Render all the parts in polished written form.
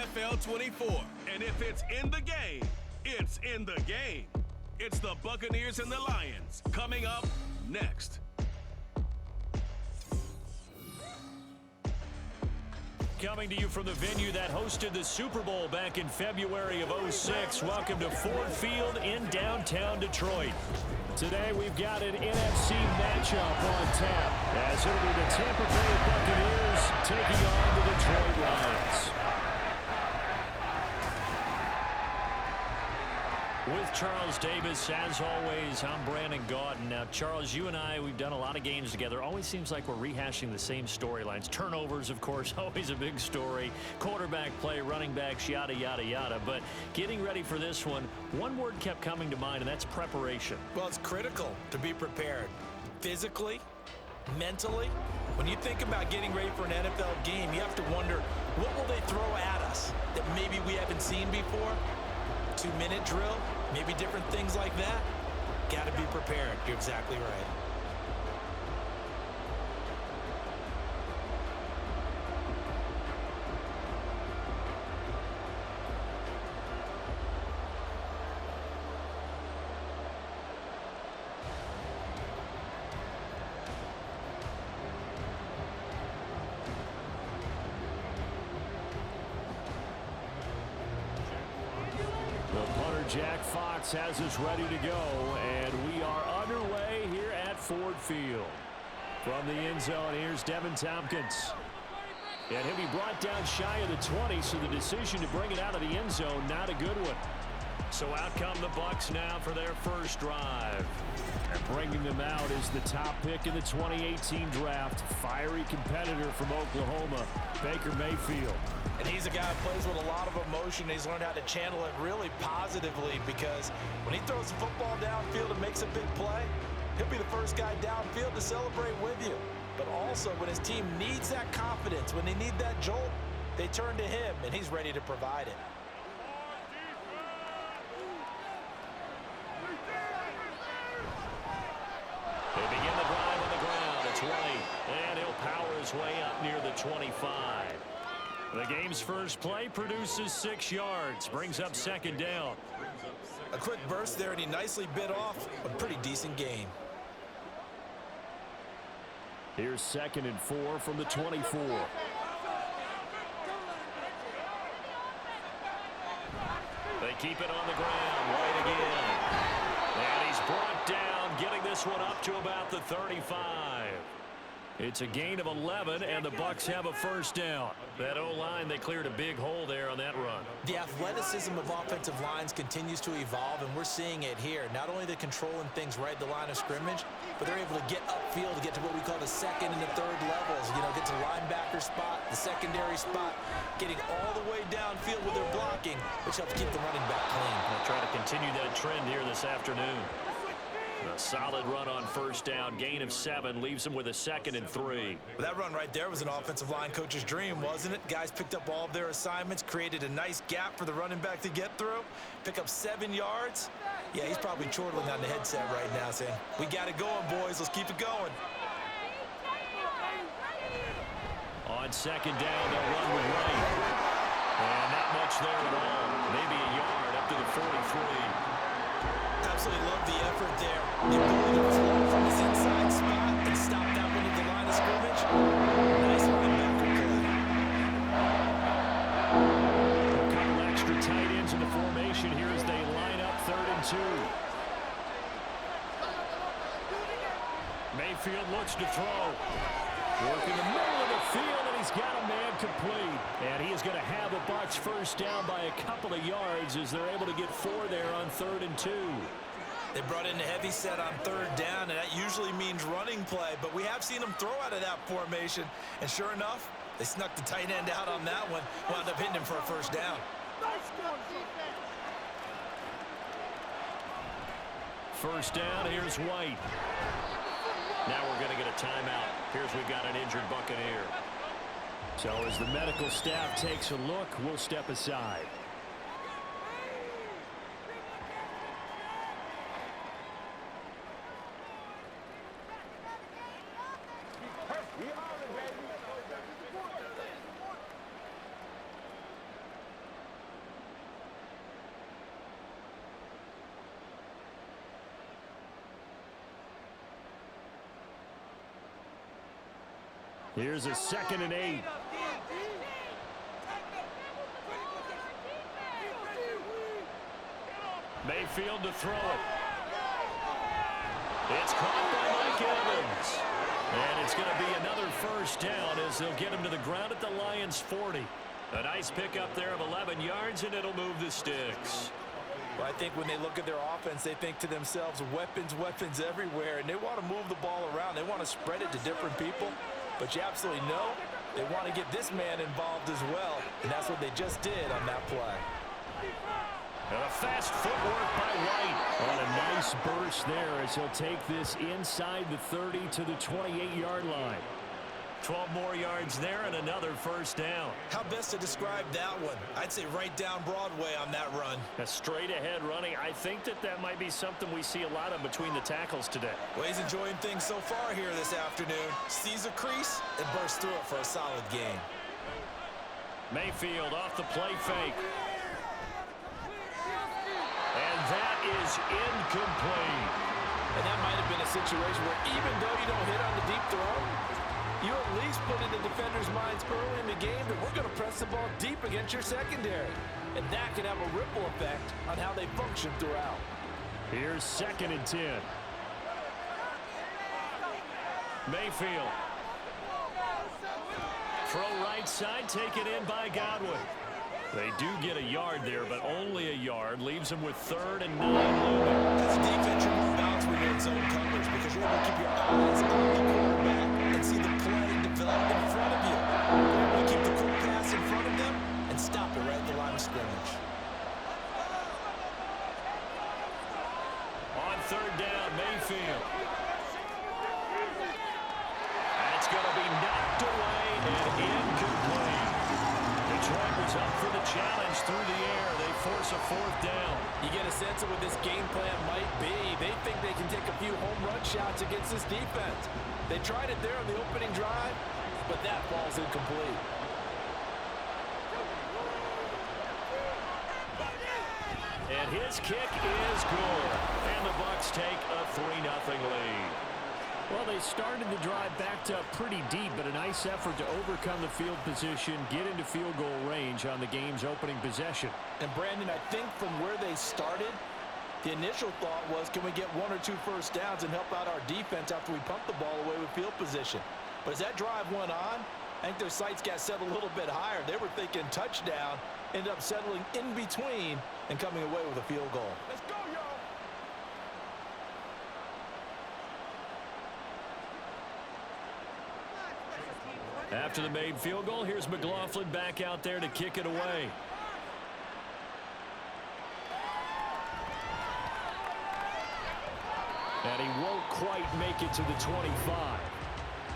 NFL 24. And if it's in the game, it's in the game. It's the Buccaneers and the Lions coming up next. Coming to you from the venue that hosted the Super Bowl back in February of '06. Welcome to Ford Field in downtown Detroit. Today we've got an NFC matchup on tap, as it'll be the Tampa Bay Buccaneers taking on the Detroit Lions. With Charles Davis, as always, I'm Brandon Gaudin. Now, Charles, you and I, we've done a lot of games together. Always seems like we're rehashing the same storylines. Turnovers, of course, always a big story. Quarterback play, running backs, yada, yada, yada. But getting ready for this one word kept coming to mind, and that's preparation. Well, it's critical to be prepared. Physically, mentally. When you think about getting ready for an NFL game, you have to wonder, what will they throw at us that maybe we haven't seen before? 2-minute drill, maybe different things like that. Got to be prepared. You're exactly right. Jack Fox has us ready to go, and we are underway here at Ford Field. From the end zone, here's Devin Tompkins. And he'll be brought down shy of the 20, so the decision to bring it out of the end zone, not a good one. So out come the Bucs now for their first drive. And bringing them out is the top pick in the 2018 draft, fiery competitor from Oklahoma, Baker Mayfield. And he's a guy who plays with a lot of emotion. He's learned how to channel it really positively, because when he throws the football downfield and makes a big play, he'll be the first guy downfield to celebrate with you. But also, when his team needs that confidence, when they need that jolt, they turn to him, and he's ready to provide it. They begin the drive on the ground at 20, and he'll power his way up near the 25. The game's first play produces 6 yards, brings up second down. A quick burst there, and he nicely bit off a pretty decent gain. Here's 2nd and 4 from the 24. They keep it on the ground right again. And he's brought down, getting this one up to about the 35. It's a gain of 11, and the Bucs have a first down. That O-line, they cleared a big hole there on that run. The athleticism of offensive lines continues to evolve, and we're seeing it here. Not only are they controlling things right at the line of scrimmage, but they're able to get upfield to get to what we call the second and the third levels. You know, get to the linebacker spot, the secondary spot, getting all the way downfield with their blocking, which helps keep the running back clean. They'll try to continue that trend here this afternoon. A solid run on first down, gain of 7, leaves him with a 2nd and 3. That run right there was an offensive line coach's dream, wasn't it? Guys picked up all of their assignments, created a nice gap for the running back to get through, pick up 7 yards. Yeah, he's probably chortling on the headset right now saying, we got it going, boys. Let's keep it going. On second down, they'll run with right. And not much there at all. Maybe a yard up to the 43. Absolutely love the effort there. The ability to flow from his inside spot and stop that one at the line of scrimmage. Nice linebacker play. A couple extra tight ends in the formation here as they line up 3rd and 2. Mayfield looks to throw. Working the middle of the field, and he's got a man complete. And he is going to have the Bucs first down by a couple of yards as they're able to get 4 there on 3rd and 2. They brought in the heavy set on 3rd down, and that usually means running play, but we have seen them throw out of that formation, and sure enough, they snuck the tight end out on that one, wound up hitting him for a first down. First down, here's White. Now we're going to get a timeout. Here's we've got an injured Buccaneer. So as the medical staff takes a look, we'll step aside. Here's a 2nd and 8. Mayfield to throw it. It's caught by Mike Evans. And it's going to be another first down as they'll get him to the ground at the Lions' 40. A nice pickup there of 11 yards, and it'll move the sticks. Well, I think when they look at their offense, they think to themselves, weapons, weapons everywhere, and they want to move the ball around. They want to spread it to different people, but you absolutely know they want to get this man involved as well, and that's what they just did on that play. And a fast footwork by White on a nice burst there as he'll take this inside the 30 to the 28-yard line. 12 more yards there and another first down. How best to describe that one? I'd say right down Broadway on that run. A straight-ahead running. I think that might be something we see a lot of between the tackles today. Well, he's enjoying things so far here this afternoon. Sees a crease and bursts through it for a solid gain. Mayfield off the play fake. And that is incomplete. And that might have been a situation where even though you don't hit on the deep throw, you at least put in the defender's minds early in the game that we're going to press the ball deep against your secondary. And that can have a ripple effect on how they function throughout. Here's 2nd and 10. Mayfield. Throw right side, taken in by Godwin. They do get a yard there, but only a yard. Leaves them with 3rd and 9 looming. As a defense, you're more balanced when you're in zone coverage because you're able to keep your eyes on the quarterback and see the play develop in front of you. You're able to keep the quick pass in front of them and stop it right at the line of scrimmage. On 3rd down, Mayfield. That's going to be knocked away and incomplete. Detroit was up for the challenge through the air. They force a 4th down. You get a sense of what this game plan might be. They think they can take a few home run shots against this defense. They tried it there on the opening drive, but that ball's incomplete. And his kick is good. And the Bucs take a 3-0 lead. Well, they started the drive backed up pretty deep, but a nice effort to overcome the field position, get into field goal range on the game's opening possession. And, Brandon, I think from where they started, the initial thought was, can we get 1 or 2 first downs and help out our defense after we pump the ball away with field position? But as that drive went on, I think their sights got set a little bit higher. They were thinking touchdown, ended up settling in between and coming away with a field goal. Let's go, y'all! After the made field goal, here's McLaughlin back out there to kick it away. And he won't quite make it to the 25.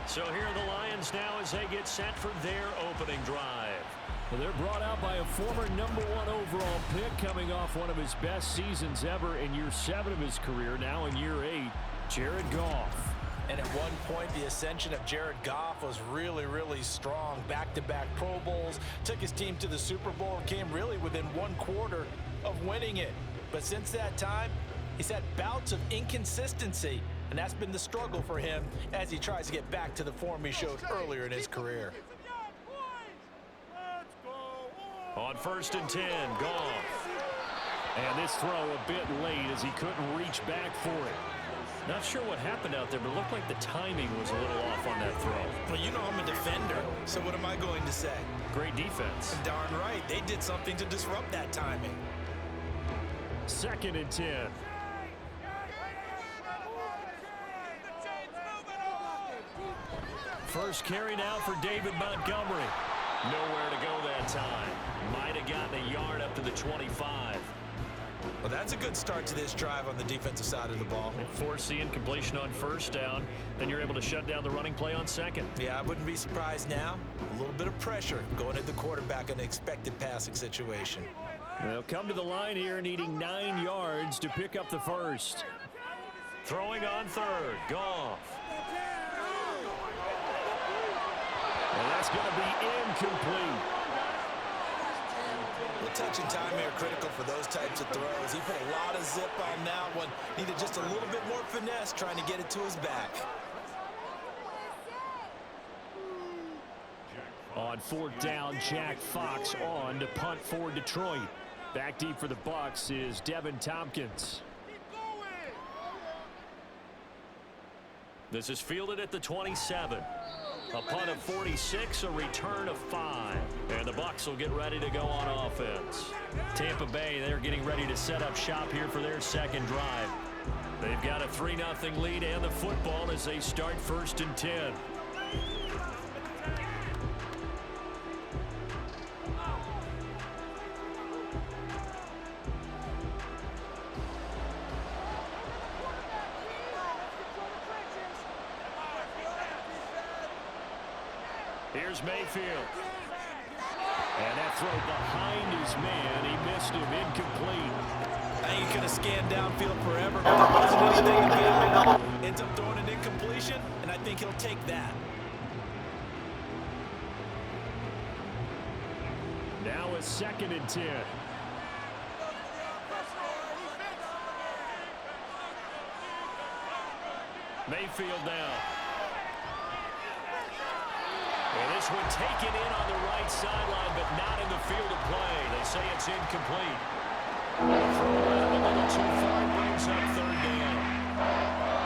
So here are the Lions now as they get set for their opening drive. Well, they're brought out by a former #1 overall pick coming off one of his best seasons ever in year 7 of his career, now in year 8, Jared Goff. And at one point, the ascension of Jared Goff was really, really strong. Back-to-back Pro Bowls, took his team to the Super Bowl, and came really within 1 quarter of winning it. But since that time, he's had bouts of inconsistency, and that's been the struggle for him as he tries to get back to the form he showed earlier in his career. On 1st and 10, Goff. And this throw a bit late as he couldn't reach back for it. Not sure what happened out there, but it looked like the timing was a little off on that throw. Well, you know I'm a defender, so what am I going to say? Great defense. Darn right. They did something to disrupt that timing. 2nd and 10. First carry now for David Montgomery. Nowhere to go that time. Might have gotten a yard up to the 25. Well, that's a good start to this drive on the defensive side of the ball. Force the incompletion on 1st down. Then you're able to shut down the running play on 2nd. Yeah, I wouldn't be surprised now. A little bit of pressure going at the quarterback in an expected passing situation. They'll come to the line here needing 9 yards to pick up the first. Throwing on 3rd, Goff. And that's going to be incomplete. Well, touch and time here critical for those types of throws. He put a lot of zip on that one. Needed just a little bit more finesse trying to get it to his back. On fourth down, Jack Fox on to punt for Detroit. Back deep for the Bucs is Devin Tompkins. This is fielded at the 27. A punt of 46, a return of 5. And the Bucs will get ready to go on offense. Tampa Bay, they're getting ready to set up shop here for their second drive. They've got a 3-0 lead and the football as they start 1st and 10. Here's Mayfield. And that throw behind his man. He missed him. Incomplete. I think he could have scanned downfield forever, but there wasn't anything to get him. Ends up throwing an incompletion, and I think he'll take that. Now a 2nd and 10. Mayfield down. And this one taken in on the right sideline, but not in the field of play. They say it's incomplete. Throw around a little too far, brings up 3rd down.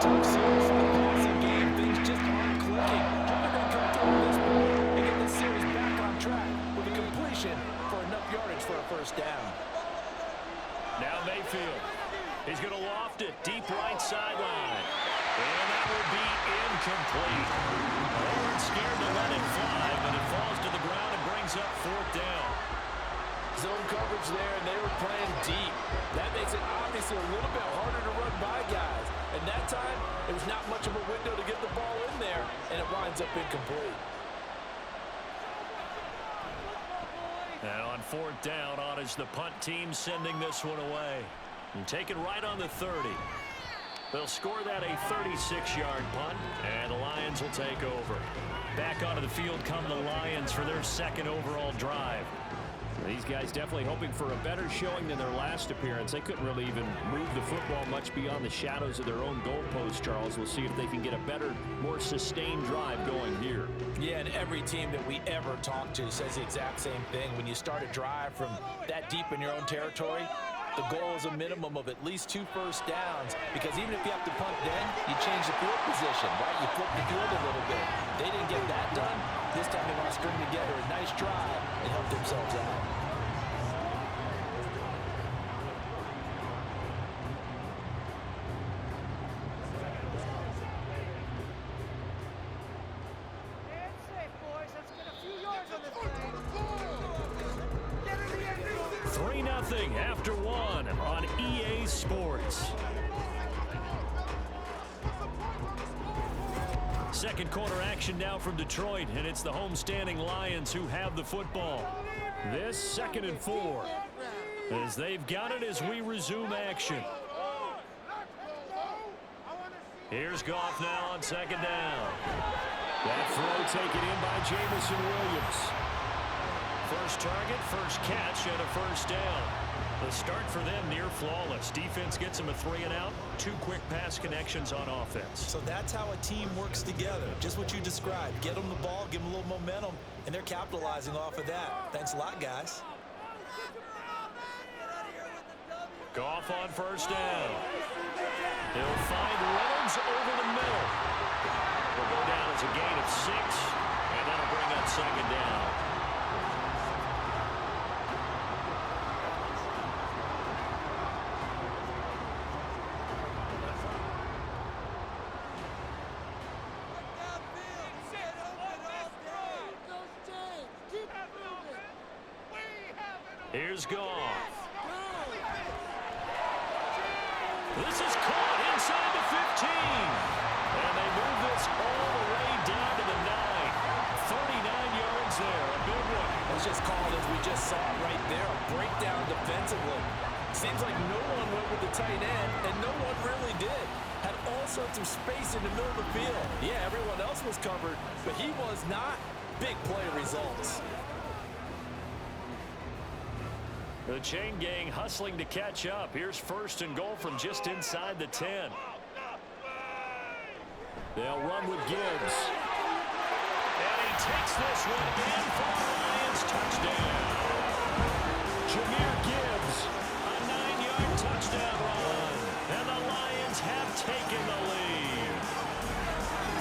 Took series in the passing game. Things just aren't clicking. Trying to come through this point and get the series back on track with a completion for enough yardage for a 1st down. Now Mayfield. He's going to loft it deep right sideline. And that will be incomplete. They weren't scared to let it fly, but it falls to the ground and brings up 4th down. Zone coverage there, and they were playing deep. That makes it obviously a little bit harder to run by guys. And that time, there was not much of a window to get the ball in there, and it winds up incomplete. And on 4th down, on is the punt team sending this one away. And taken right on the 30. They'll score that a 36-yard punt, and the Lions will take over. Back onto the field come the Lions for their 2nd overall drive. These guys definitely hoping for a better showing than their last appearance. They couldn't really even move the football much beyond the shadows of their own goalpost, Charles. We'll see if they can get a better, more sustained drive going here. Yeah, and every team that we ever talk to says the exact same thing. When you start a drive from that deep in your own territory, the goal is a minimum of at least 2 first downs, because even if you have to punt then, you change the field position, right? You flip the field a little bit. They didn't get that done. This time they want to string together a nice drive and help themselves out. After 1 on EA Sports. Second quarter action now from Detroit, and it's the homestanding Lions who have the football. This 2nd and 4 as they've got it as we resume action. Here's Goff now on 2nd down. That throw taken in by Jamison Williams. First target, first catch, and a 1st down. The start for them near flawless. Defense gets them a 3-and-out. 2 quick pass connections on offense. So that's how a team works together. Just what you described. Get them the ball, give them a little momentum, and they're capitalizing off of that. Thanks a lot, guys. Goff on 1st down. He'll find Reynolds over the middle. Will go down as a gain of 6, and that'll bring up 2nd down. Here's Goff. This is caught inside the 15. And they move this all the way down to the 9. 39 yards there. A big one. It was just called, as we just saw it right there, a breakdown defensively. Seems like no one went with the tight end, and no one really did. Had all sorts of space in the middle of the field. Yeah, everyone else was covered, but he was not. Big play results. The chain gang hustling to catch up. Here's 1st and goal from just inside the 10. They'll run with Gibbs. And he takes this one in for the Lions touchdown. Jahmyr Gibbs, a 9-yard touchdown run. And the Lions have taken the lead.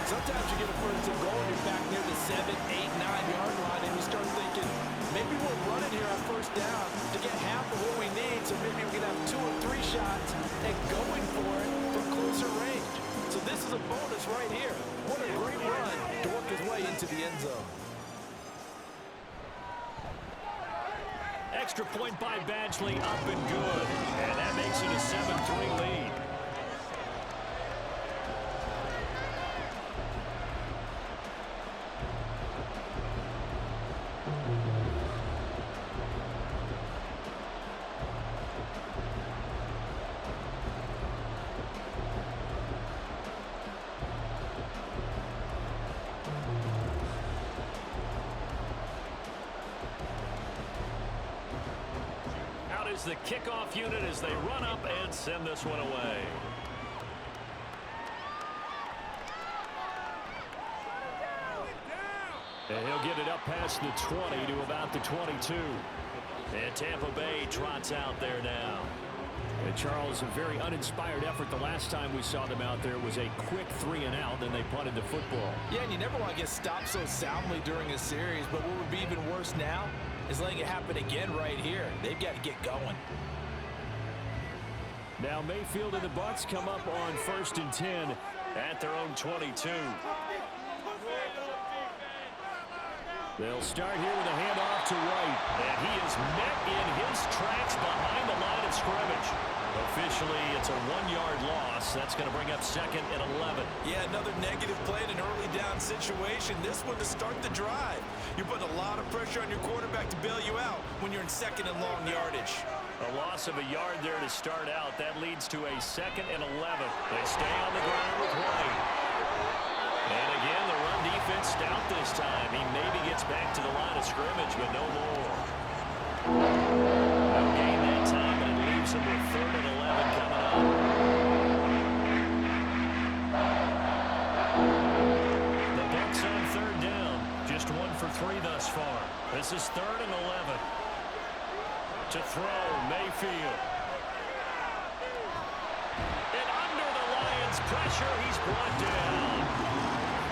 Sometimes you get a first and goal and you're back near the 7, 8, 9-yard line and you start thinking, maybe we're running here on first down to get half of what we need, so maybe we can have 2 or 3 shots and going for it from closer range. So this is a bonus right here. What a great run to work his way into the end zone. Extra point by Badgley, up and good. And that makes it a 7-3 lead. The kickoff unit as they run up and send this one away. And he'll get it up past the 20 to about the 22. And Tampa Bay trots out there now. And Charles, a very uninspired effort. The last time we saw them out there was a quick 3-and-out, then they punted the football. Yeah, and you never want to get stopped so soundly during a series, but what would be even worse now is letting it happen again right here. They've got to get going. Now Mayfield and the Bucs come up on 1st and 10 at their own 22. They'll start here with a handoff to White. And he is met in his tracks behind the line of scrimmage. Officially, it's a 1-yard loss. That's going to bring up 2nd and 11. Yeah, another negative play in an early down situation. This one to start the drive. You're putting a lot of pressure on your quarterback to bail you out when you're in 2nd and long yardage. A loss of a yard there to start out. That leads to a 2nd and 11. They stay on the ground with White. And again, the run defense stout this time. He maybe gets back to the line of scrimmage, but no more. No gain that time, and it leaves him with 3rd and 11 coming up. The Bucs on 3rd down. Just 1 for 3 thus far. This is 3rd and 11. To throw, Mayfield. And under the Lions' pressure, he's brought down.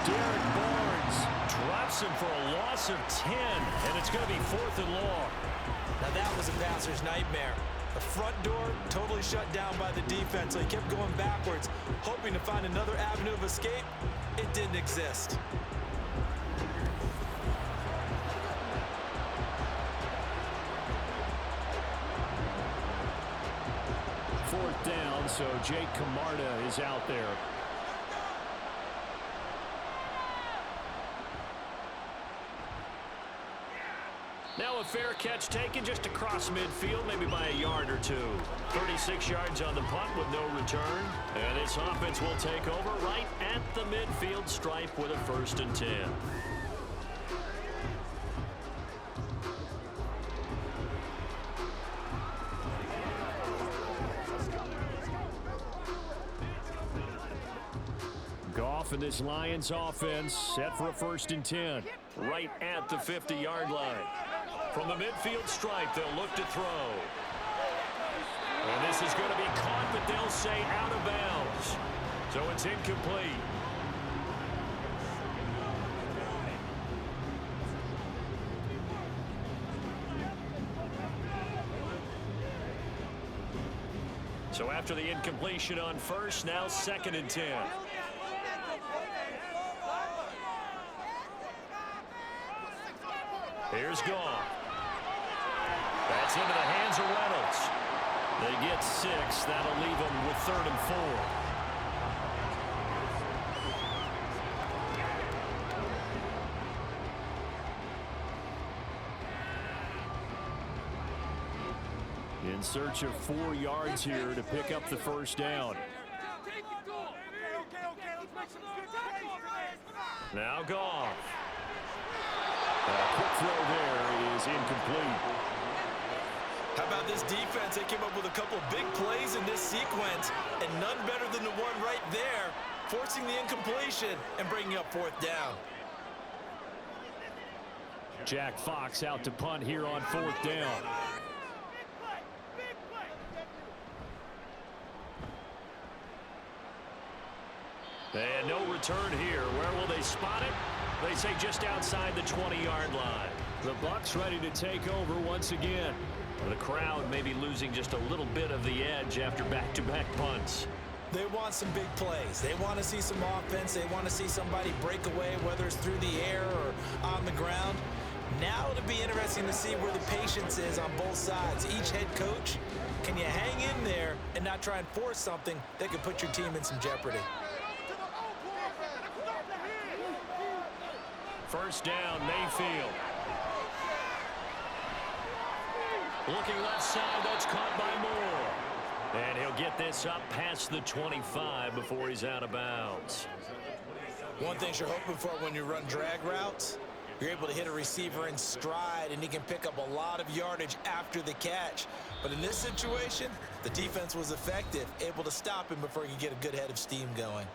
Derek Barnes drops him for a loss of 10, and it's going to be 4th and long. Now that was a passer's nightmare. The front door totally shut down by the defense, so he kept going backwards, hoping to find another avenue of escape. It didn't exist. Fourth down, so Jake Camarda is out there. Now a fair catch taken just across midfield, maybe by a yard or 2. 36 yards on the punt with no return. And this offense will take over right at the midfield stripe with a 1st and 10. Goff and this Lions offense set for a 1st and 10. Right at the 50-yard line. From the midfield stripe, they'll look to throw. And this is going to be caught, but they'll say out of bounds. So it's incomplete. So after the incompletion on 1st, now 2nd and 10. Here's Goff. That's into the hands of Reynolds. They get 6. That'll leave them with 3rd and 4. In search of 4 yards here to pick up the 1st down. Now Goff. A quick throw there is incomplete. How about this defense? They came up with a couple big plays in this sequence, and none better than the one right there, forcing the incompletion and bringing up 4th down. Jack Fox out to punt here on 4th down. And no return here. Where will they spot it? They say just outside the 20-yard line. The Bucs ready to take over once again. The crowd may be losing just a little bit of the edge after back-to-back punts. They want some big plays. They want to see some offense. They want to see somebody break away, whether it's through the air or on the ground. Now it'll be interesting to see where the patience is on both sides. Each head coach, can you hang in there and not try and force something that could put your team in some jeopardy? First down, Mayfield. Looking left side, that's caught by Moore. And he'll get this up past the 25 before he's out of bounds. One thing you're hoping for when you run drag routes, you're able to hit a receiver in stride, and he can pick up a lot of yardage after the catch. But in this situation, the defense was effective, able to stop him before he could get a good head of steam going.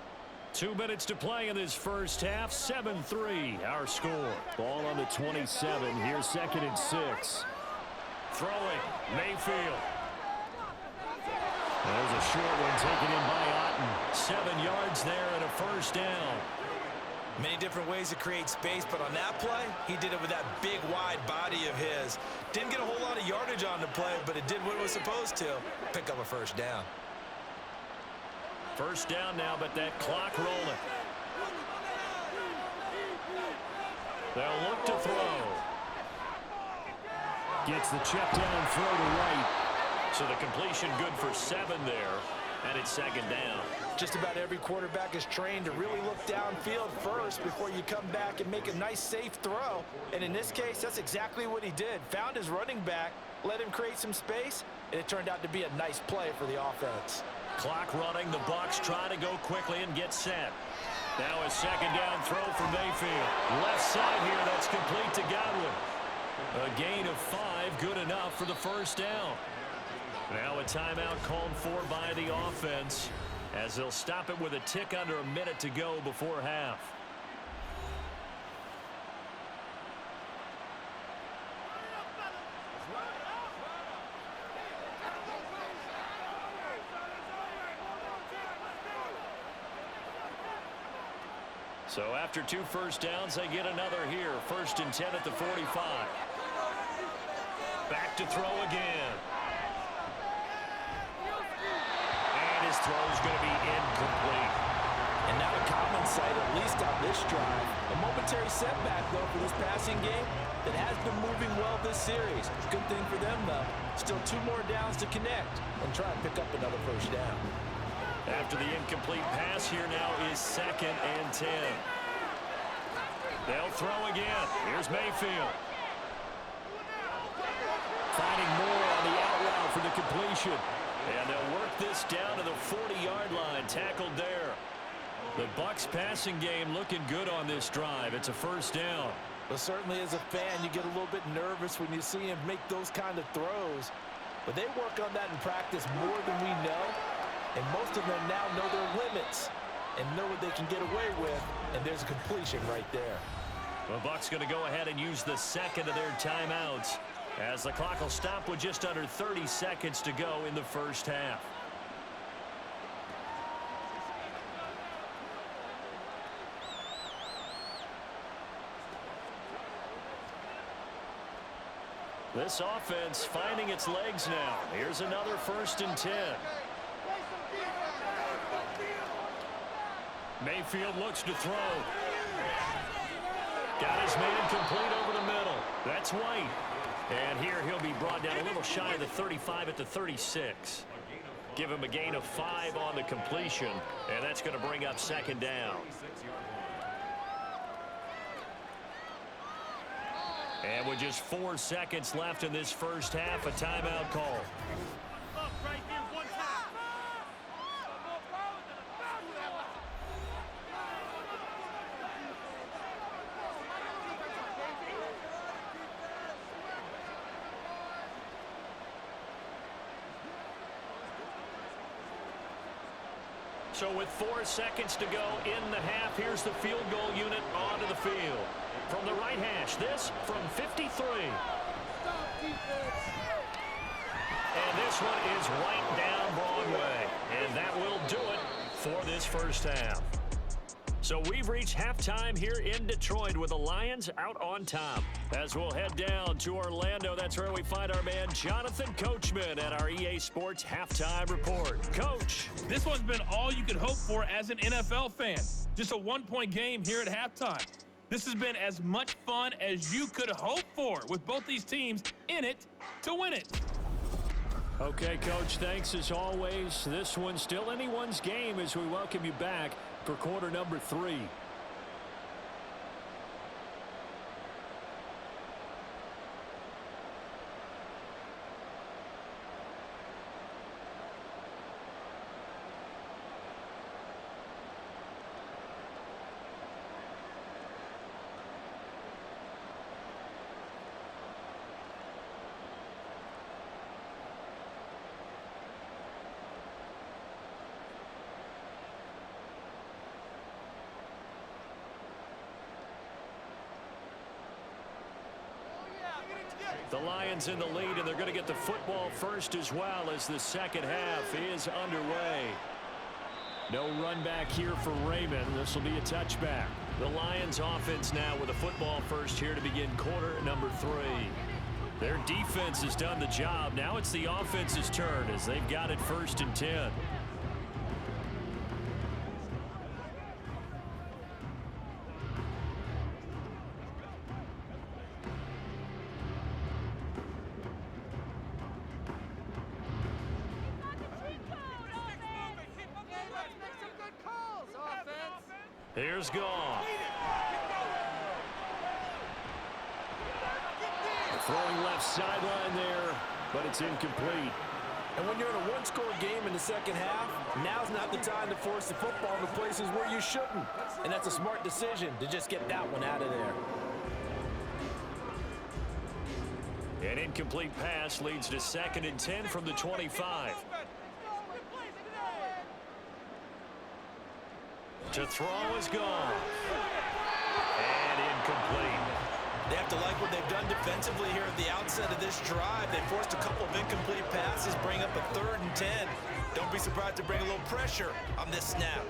2 minutes to play in this first half. 7-3 our score. Ball on the 27. Here's 2nd and 6. Throwing, Mayfield. There's a short one taken in by Otten. 7 yards there and a first down. Many different ways to create space, but on that play, he did it with that big, wide body of his. Didn't get a whole lot of yardage on the play, but it did what it was supposed to. Pick up a first down. First down now, but that clock rolling. They'll look to throw. Gets the check down, throw to right. So the completion good for 7 there, and it's 2nd down. Just about every quarterback is trained to really look downfield first before you come back and make a nice, safe throw. And in this case, that's exactly what he did. Found his running back, let him create some space, and it turned out to be a nice play for the offense. Clock running. The Bucs try to go quickly and get set. Now a 2nd down throw from Mayfield. Left side here, that's complete to Godwin. A gain of 5, good enough for the first down. Now a timeout called for by the offense, as they'll stop it with a tick under a minute to go before half. So after 2 first downs, they get another here. 1st and 10 at the 45. Back to throw again. And his throw is going to be incomplete. And not a common sight, at least on this drive. A momentary setback, though, for this passing game that has been moving well this series. Good thing for them, though. Still 2 more downs to connect and try and pick up another first down. After the incomplete pass, here now is 2nd and 10. They'll throw again. Here's Mayfield. Finding Moore on the out route for the completion. And they'll work this down to the 40-yard line. Tackled there. The Bucs passing game looking good on this drive. It's a first down. But certainly as a fan, you get a little bit nervous when you see him make those kind of throws. But they work on that in practice more than we know. And most of them now know their limits and know what they can get away with. And there's a completion right there. The Bucs going to go ahead and use the 2nd of their timeouts, as the clock will stop with just under 30 seconds to go in the first half. This offense finding its legs now. Here's another 1st and 10. Mayfield looks to throw. Got his man complete over the middle. That's White. And here he'll be brought down a little shy of the 35 at the 36. Give him a gain of 5 on the completion, and that's going to bring up 2nd down. And with just 4 seconds left in this first half, a timeout call. So with 4 seconds to go in the half, here's the field goal unit onto the field. from the right hash. This from 53. And this one is right down Broadway. And that will do it for this first half. So we've reached halftime here in Detroit with the Lions out on top. As we'll head down to Orlando, that's where we find our man Jonathan Coachman at our EA Sports Halftime Report. Coach. This one's been all you could hope for as an NFL fan. Just a one-point game here at halftime. This has been as much fun as you could hope for with both these teams in it to win it. Okay, Coach, thanks as always. This one's still anyone's game as we welcome you back for quarter number 3. The Lions in the lead, and they're going to get the football first as well as the second half is underway. No run back here for Raymond. This will be a touchback. The Lions offense now with a football first here to begin quarter number 3. Their defense has done the job. Now it's the offense's turn as they've got it 1st and 10. Here's Goff. Throwing left sideline there, but it's incomplete. And when you're in a one-score game in the second half, now's not the time to force the football into places where you shouldn't. And that's a smart decision to just get that one out of there. An incomplete pass leads to 2nd and 10 from the 25. To throw is gone. And incomplete. They have to like what they've done defensively here at the outset of this drive. They forced a couple of incomplete passes, bring up a 3rd and 10. Don't be surprised to bring a little pressure on this snap.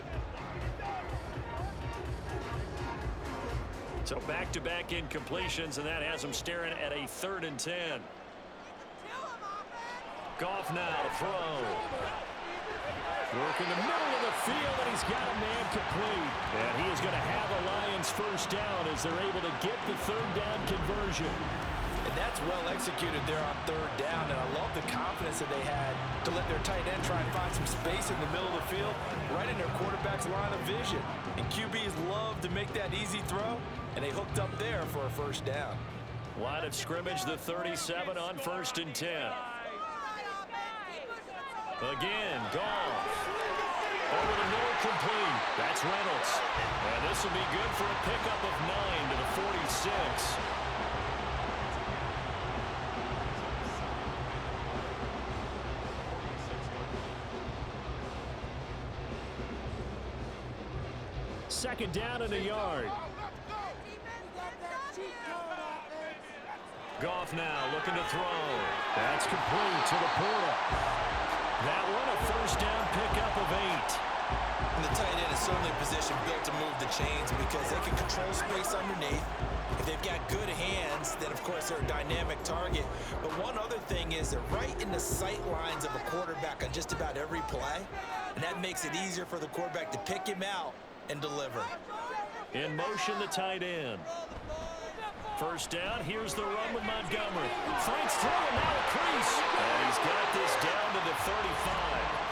So back-to-back incompletions, and that has them staring at a 3rd and 10. Goff now to throw. Work in the middle of the field, and he's got a man complete. And he is going to have a Lions first down as they're able to get the 3rd down conversion. And that's well executed there on 3rd down. And I love the confidence that they had to let their tight end try and find some space in the middle of the field, right in their quarterback's line of vision. And QBs love to make that easy throw, and they hooked up there for a first down. Line of scrimmage, the 37 on 1st and 10. Again, Goff. Over the middle, complete. That's Reynolds. And this will be good for a pickup of 9 to the 46. Second down and a yard. Goff now looking to throw. That's complete to the Porter. That one a first down pickup of 8. And the tight end is certainly a position built to move the chains because they can control space underneath. If they've got good hands, then of course they're a dynamic target. But one other thing is they're right in the sight lines of a quarterback on just about every play. And that makes it easier for the quarterback to pick him out and deliver. In motion, the tight end. First down, here's the run with Montgomery. Fights through and now a crease. And he's got this down to the 35.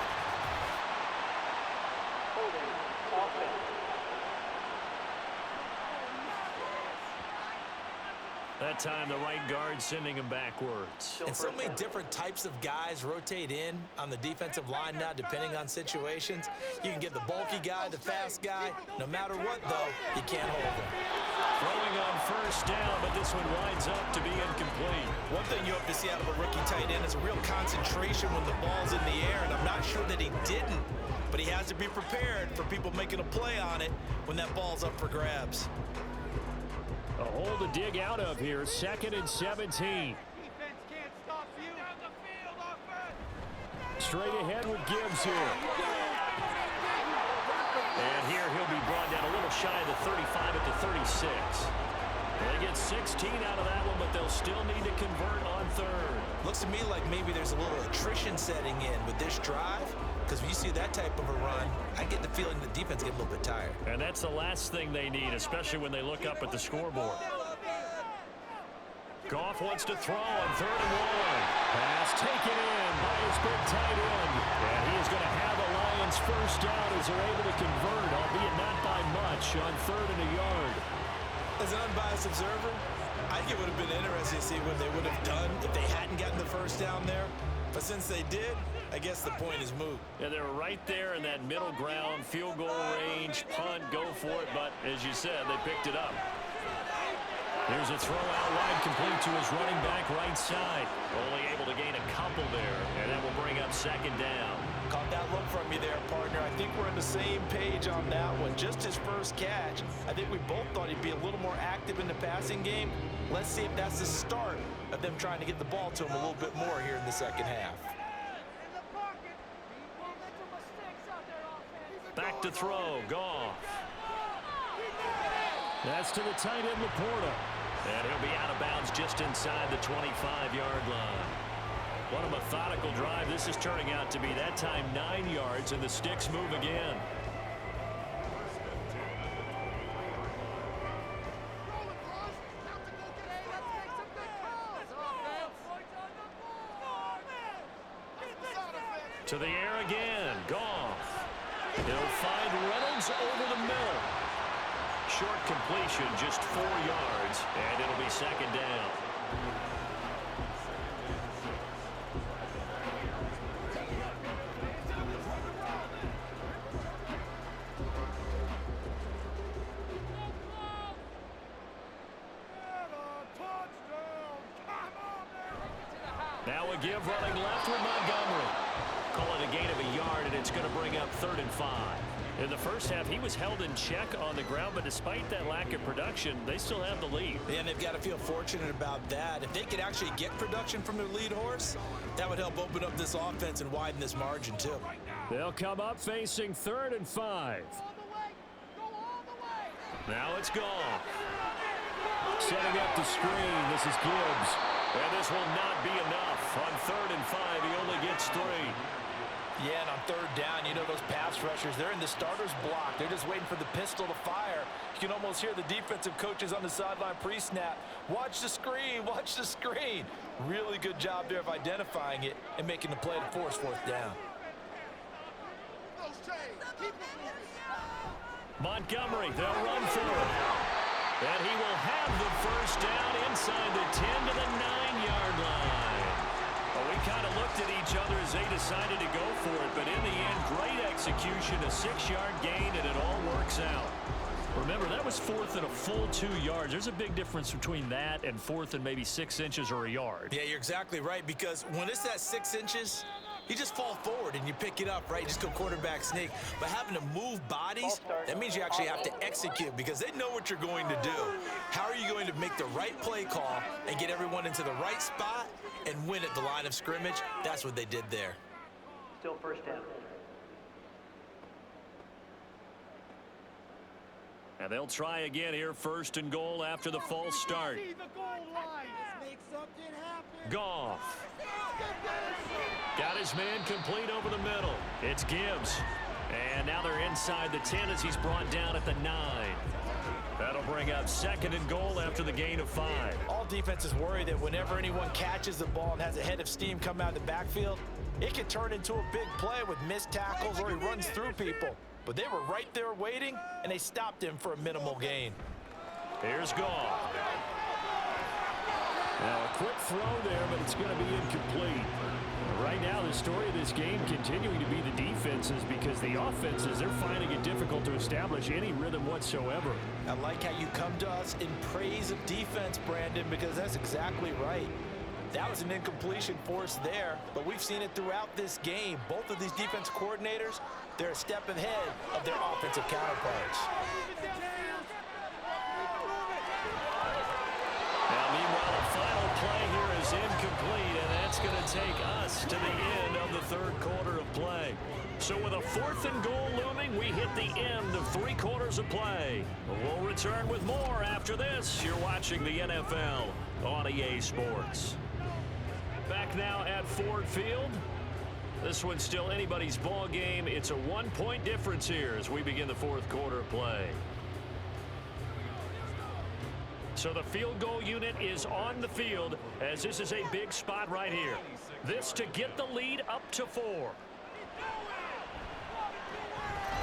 That time, the right guard sending him backwards. And so many different types of guys rotate in on the defensive line now, depending on situations. You can get the bulky guy, the fast guy. No matter what, though, you can't hold him. Throwing on first down, but this one winds up to be incomplete. One thing you hope to see out of a rookie tight end is a real concentration when the ball's in the air, and I'm not sure that he didn't. But he has to be prepared for people making a play on it when that ball's up for grabs. A hole to dig out of here. 2nd and 17. Straight ahead with Gibbs here. And here he'll be brought down a little shy of the 35 at the 36. They get 16 out of that one, but they'll still need to convert on 3rd. Looks to me like maybe there's a little attrition setting in with this drive, because when you see that type of a run, I get the feeling the defense get a little bit tired. And that's the last thing they need, especially when they look up at the scoreboard. Goff wants to throw on 3rd and 1. Pass taken in by his big tight end. And he is going to have a Lions first down as they're able to convert, albeit not by much, on 3rd and a yard. As an unbiased observer, I think it would have been interesting to see what they would have done if they hadn't gotten the first down there. But since they did, I guess the point is moot. Yeah, they're right there in that middle ground, field goal range, punt, go for it. But as you said, they picked it up. Here's a throw out wide, complete to his running back right side. Only able to gain a couple there, and that will bring up 2nd down. Caught that look from you there, partner. I think we're on the same page on that one. Just his first catch. I think we both thought he'd be a little more active in the passing game. Let's see if that's the start of them trying to get the ball to him a little bit more here in the second half. Back to throw, Goff. That's to the tight end, Laporta. And he'll be out of bounds just inside the 25-yard line. What a methodical drive this is turning out to be. That time 9 yards, and the sticks move again. To the air again, Goff. He'll find Reynolds over the middle. Short completion, just 4 yards, and it'll be 2nd down. Now a give running left with Montgomery. Call it a gain of a yard, and it's going to bring up 3rd and 5. In the first half, he was held in check on the ground, but despite that lack of production, they still have the lead. Yeah, and they've got to feel fortunate about that. If they could actually get production from their lead horse, that would help open up this offense and widen this margin, too. They'll come up facing 3rd and 5. Now it's Goff. Setting up the screen, this is Gibbs. And this will not be enough. On 3rd and 5, he only gets 3. Yeah, and on 3rd down, you know those pass rushers, they're in the starter's block. They're just waiting for the pistol to fire. You can almost hear the defensive coaches on the sideline pre-snap. Watch the screen, watch the screen. Really good job there of identifying it and making the play to force 4th down. Montgomery, they'll run for it. And he will have the first down inside the 10 to the 9-yard line. Well, we kind of looked at each other as they decided to go for it, but in the end, great execution, a 6-yard gain, and it all works out. Remember, that was 4th and a full 2 yards. There's a big difference between that and 4th and maybe 6 inches or a yard. Yeah, you're exactly right, because when it's that 6 inches, you just fall forward and you pick it up, right? You just go quarterback sneak. But having to move bodies, that means you actually have to execute because they know what you're going to do. How are you going to make the right play call and get everyone into the right spot and win at the line of scrimmage? That's what they did there. Still first down. And they'll try again here, 1st and goal after the false start. Goff. Got his man complete over the middle. It's Gibbs. And now they're inside the 10 as he's brought down at the 9. That'll bring up 2nd and goal after the gain of 5. All defenses worry that whenever anyone catches the ball and has a head of steam come out of the backfield, it can turn into a big play with missed tackles or he runs through people. But they were right there waiting, and they stopped him for a minimal gain. Here's Goff. Now a quick throw there, but it's going to be incomplete. Right now, the story of this game continuing to be the defenses because the offenses, they're finding it difficult to establish any rhythm whatsoever. I like how you come to us in praise of defense, Brandon, because that's exactly right. That was an incompletion force there, but we've seen it throughout this game. Both of these defense coordinators, they're a step ahead of their offensive counterparts. So with a 4th and goal looming, we hit the end of 3 quarters of play. We'll return with more after this. You're watching the NFL on EA Sports. Back now at Ford Field. This one's still anybody's ball game. It's a 1-point difference here as we begin the 4th quarter of play. So the field goal unit is on the field as this is a big spot right here. This to get the lead up to 4.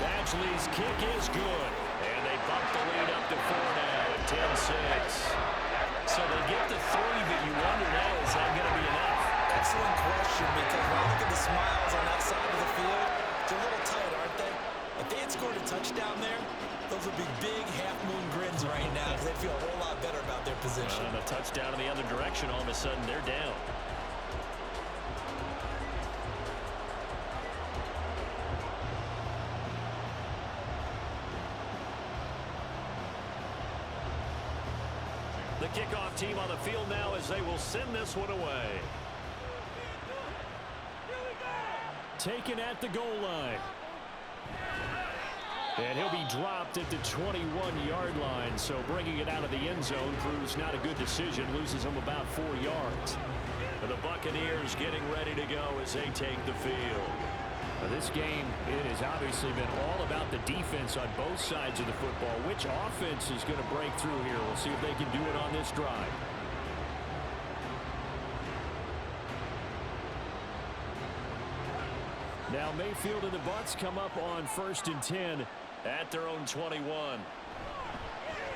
Badgley's kick is good. And they bump the lead up to 4 now at 10-6. So they get the 3, but you wonder now, is that going to be enough? Excellent question, because when I look at the smiles on that side of the field, they're a little tight, aren't they? If they had scored a touchdown there, those would be big half-moon grins right now because they'd feel a whole lot better about their position. And a touchdown in the other direction, all of a sudden they're down. The kickoff team on the field now as they will send this one away. Taken at the goal line. And he'll be dropped at the 21-yard line, so bringing it out of the end zone proves not a good decision, loses him about 4 yards. And the Buccaneers getting ready to go as they take the field. Now this game, it has obviously been all about the defense on both sides of the football. Which offense is going to break through here? We'll see if they can do it on this drive. Now Mayfield and the Bucs come up on 1st and 10 at their own 21.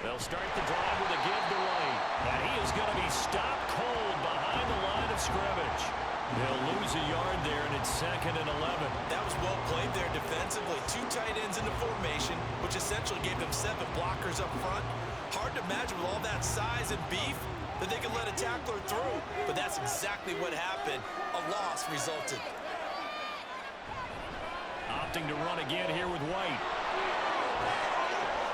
They'll start the drive with a give to White. And he is going to be stopped cold behind the line of scrimmage. They'll lose a yard there, and it's 2nd and 11. That was well played there defensively. 2 tight ends in the formation, which essentially gave them 7 blockers up front. Hard to imagine with all that size and beef that they could let a tackler through. But that's exactly what happened. A loss resulted. Opting to run again here with White.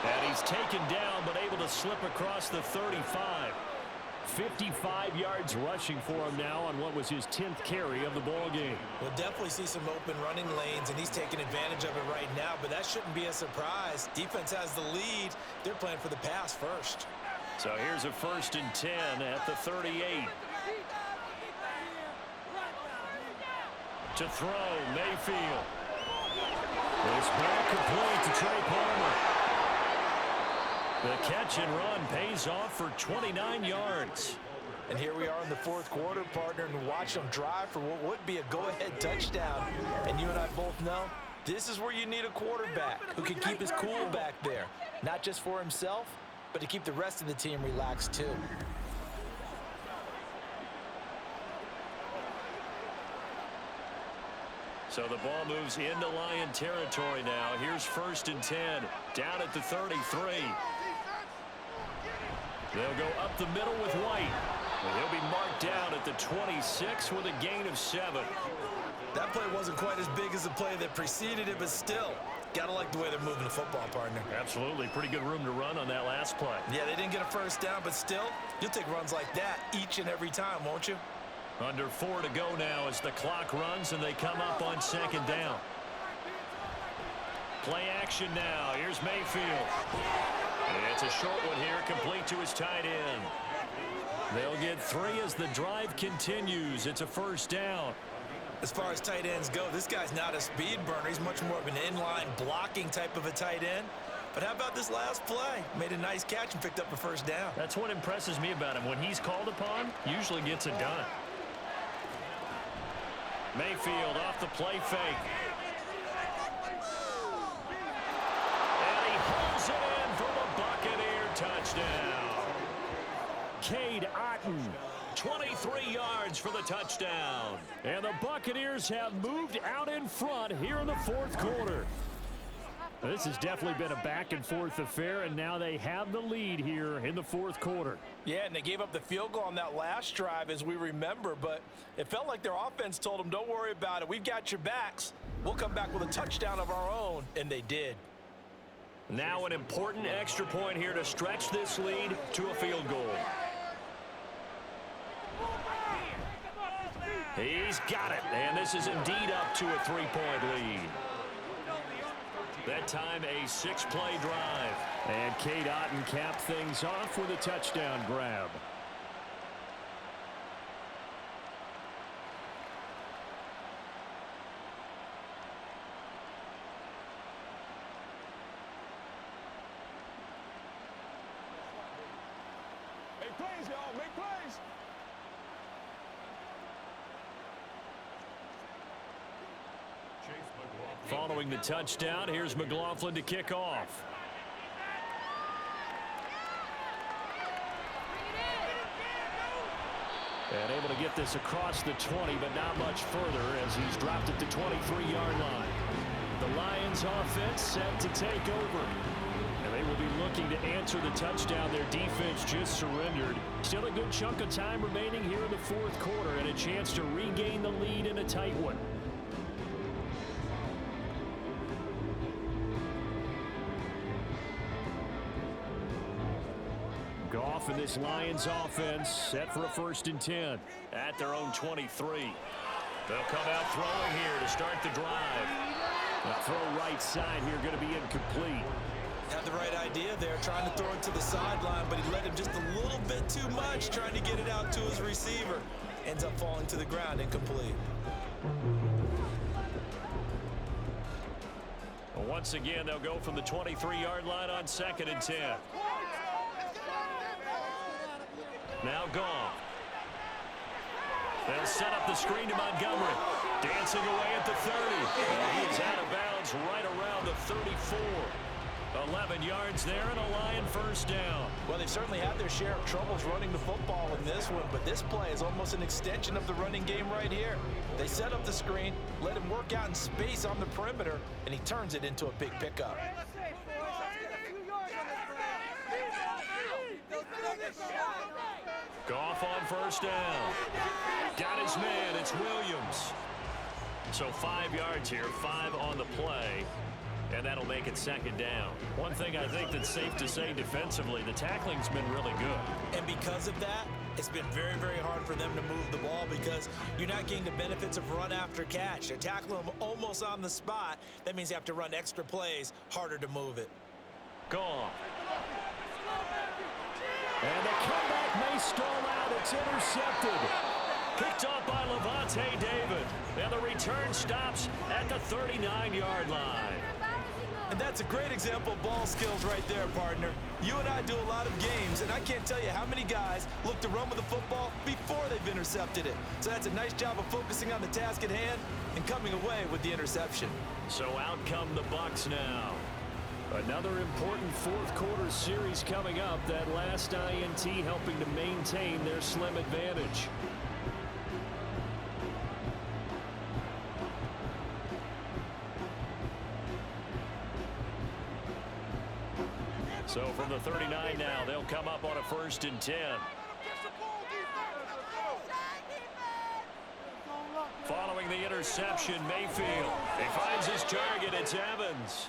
And he's taken down, but able to slip across the 35. 55 yards rushing for him now on what was his 10th carry of the ball game. We'll definitely see some open running lanes, and he's taking advantage of it right now, but that shouldn't be a surprise. Defense has the lead. They're playing for the pass first. So here's a 1st and 10 at the 38. To throw, Mayfield. This ball complete to Trey Palmer. The catch and run pays off for 29 yards. And here we are in the 4th quarter, partner, and watch them drive for what would be a go-ahead touchdown. And you and I both know this is where you need a quarterback who can keep his cool back there, not just for himself, but to keep the rest of the team relaxed too. So the ball moves into Lion territory now. Here's 1st and 10, down at the 33. They'll go up the middle with White. And he'll be marked down at the 26 with a gain of 7. That play wasn't quite as big as the play that preceded it, but still, gotta like the way they're moving the football, partner. Absolutely. Pretty good room to run on that last play. Yeah, they didn't get a first down, but still, you'll take runs like that each and every time, won't you? Under 4 to go now as the clock runs and they come up on 2nd down. Play action now. Here's Mayfield. It's a short one here, complete to his tight end. They'll get 3 as the drive continues. It's a 1st down. As far as tight ends go, this guy's not a speed burner. He's much more of an inline blocking type of a tight end. But how about this last play? Made a nice catch and picked up a 1st down. That's what impresses me about him. When he's called upon, usually gets it done. Mayfield off the play fake. And he holds it in for the Buccaneer touchdown. Cade Otton, 23 yards for the touchdown. And the Buccaneers have moved out in front here in the 4th quarter. This has definitely been a back-and-forth affair, and now they have the lead here in the 4th quarter. Yeah, and they gave up the field goal on that last drive, as we remember, but it felt like their offense told them, don't worry about it. We've got your backs. We'll come back with a touchdown of our own, and they did. Now an important extra point here to stretch this lead to a field goal. He's got it, and this is indeed up to a 3-point lead. That time a 6-play drive. And Cade Otton capped things off with a touchdown grab. Make plays, y'all. Make plays. Following the touchdown, here's McLaughlin to kick off. And able to get this across the 20, but not much further as he's dropped it to 23-yard line. The Lions offense set to take over. And they will be looking to answer the touchdown their defense just surrendered. Still a good chunk of time remaining here in the fourth quarter and a chance to regain the lead in a tight one. Goff and this Lions offense set for a 1st and 10 at their own 23. They'll come out throwing here to start the drive. The throw right side here going to be incomplete. Had the right idea there, trying to throw it to the sideline, but he let him just a little bit too much, trying to get it out to his receiver. Ends up falling to the ground, incomplete. Well, once again, they'll go from the 23-yard line on 2nd and 10. Now Goff. They'll set up the screen to Montgomery. Dancing away at the 30. And he is out of bounds right around the 34. 11 yards there and a Lion 1st down. Well, they've certainly had their share of troubles running the football in this one, but this play is almost an extension of the running game right here. They set up the screen, let him work out in space on the perimeter, and he turns it into a big pickup. Goff on 1st down. Got his man. It's Williams. So 5 yards here, 5 on the play. And that'll make it 2nd down. One thing I think that's safe to say defensively, the tackling's been really good. And because of that, it's been very, very hard for them to move the ball because you're not getting the benefits of run after catch. They're tackling them almost on the spot. That means you have to run extra plays, harder to move it. Goff. And the comeback may stall out. It's intercepted. Picked off by Levante David. And the return stops at the 39-yard line. And that's a great example of ball skills right there, partner. You and I do a lot of games, and I can't tell you how many guys look to run with the football before they've intercepted it. So that's a nice job of focusing on the task at hand and coming away with the interception. So out come the Bucs now. Another important fourth quarter series coming up. That last INT helping to maintain their slim advantage. So from the 39 now, they'll come up on a 1st and 10. Following the interception, Mayfield. He finds his target. It's Evans.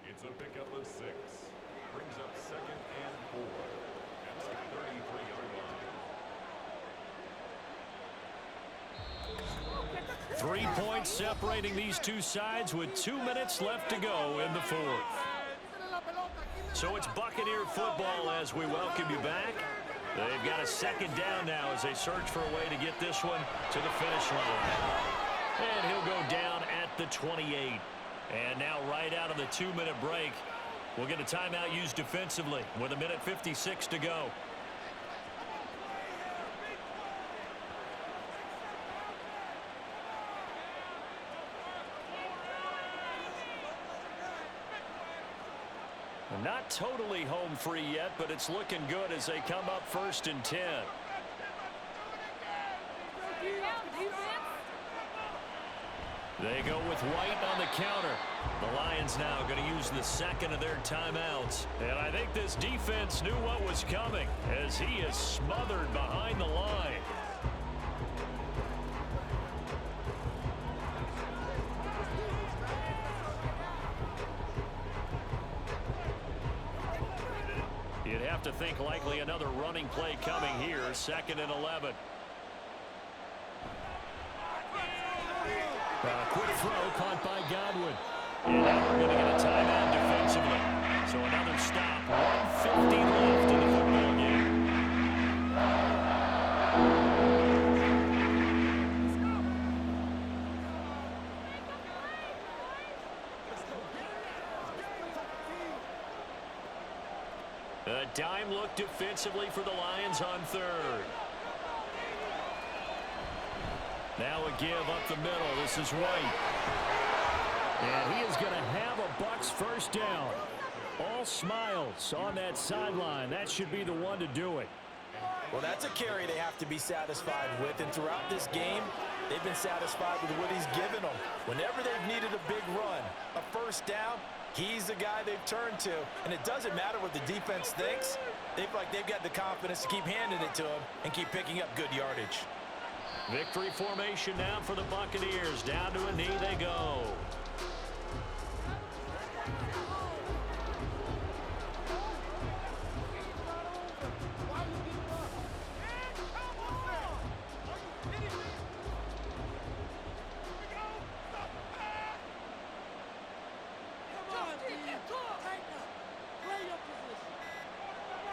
It's a pickup of 6. Brings up 2nd and 4. That's the 33-yard line. 3 points separating these two sides with 2 minutes left to go in the fourth. So it's Buccaneer football as we welcome you back. They've got a 2nd down now as they search for a way to get this one to the finish line. And he'll go down at the 28. And now right out of the 2-minute break, we'll get a timeout used defensively with 1:56 to go. Not totally home free yet, but it's looking good as they come up 1st and 10. They go with White on the counter. The Lions now going to use the 2nd of their timeouts. And I think this defense knew what was coming as he is smothered behind the line. You'd have to think likely another running play coming here, 2nd and 11. throw caught by Godwin. And now we're going to get a timeout defensively. So another stop. 1:50 left in the football game. A dime look defensively for the Lions on third. Now a give up the middle. This is White. And he is going to have a Bucs first down. All smiles on that sideline. That should be the one to do it. Well, that's a carry they have to be satisfied with. And throughout this game, they've been satisfied with what he's given them. Whenever they've needed a big run, a first down, he's the guy they've turned to. And it doesn't matter what the defense thinks. They've got the confidence to keep handing it to him and keep picking up good yardage. Victory formation now for the Buccaneers. Down to a knee they go.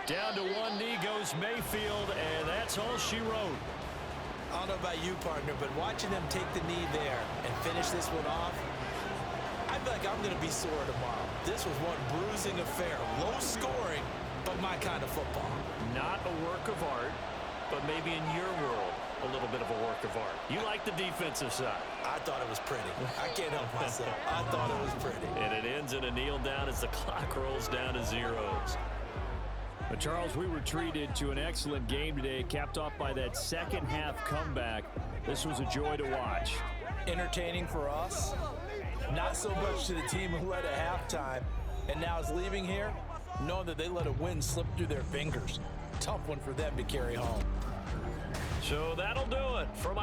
Down to one knee goes Mayfield, and that's all she wrote. I don't know about you, partner, but watching them take the knee there and finish this one off, I feel like I'm going to be sore tomorrow. This was one bruising affair. Low scoring, but my kind of football. Not a work of art, but maybe in your world, a little bit of a work of art. You like the defensive side. I thought it was pretty. I can't help myself. I thought it was pretty. And it ends in a kneel down as the clock rolls down to zeros. But Charles, we were treated to an excellent game today, capped off by that second half comeback. This was a joy to watch. Entertaining for us, not so much to the team who led at halftime and now is leaving here knowing that they let a win slip through their fingers. Tough one for them to carry home. So that'll do it for my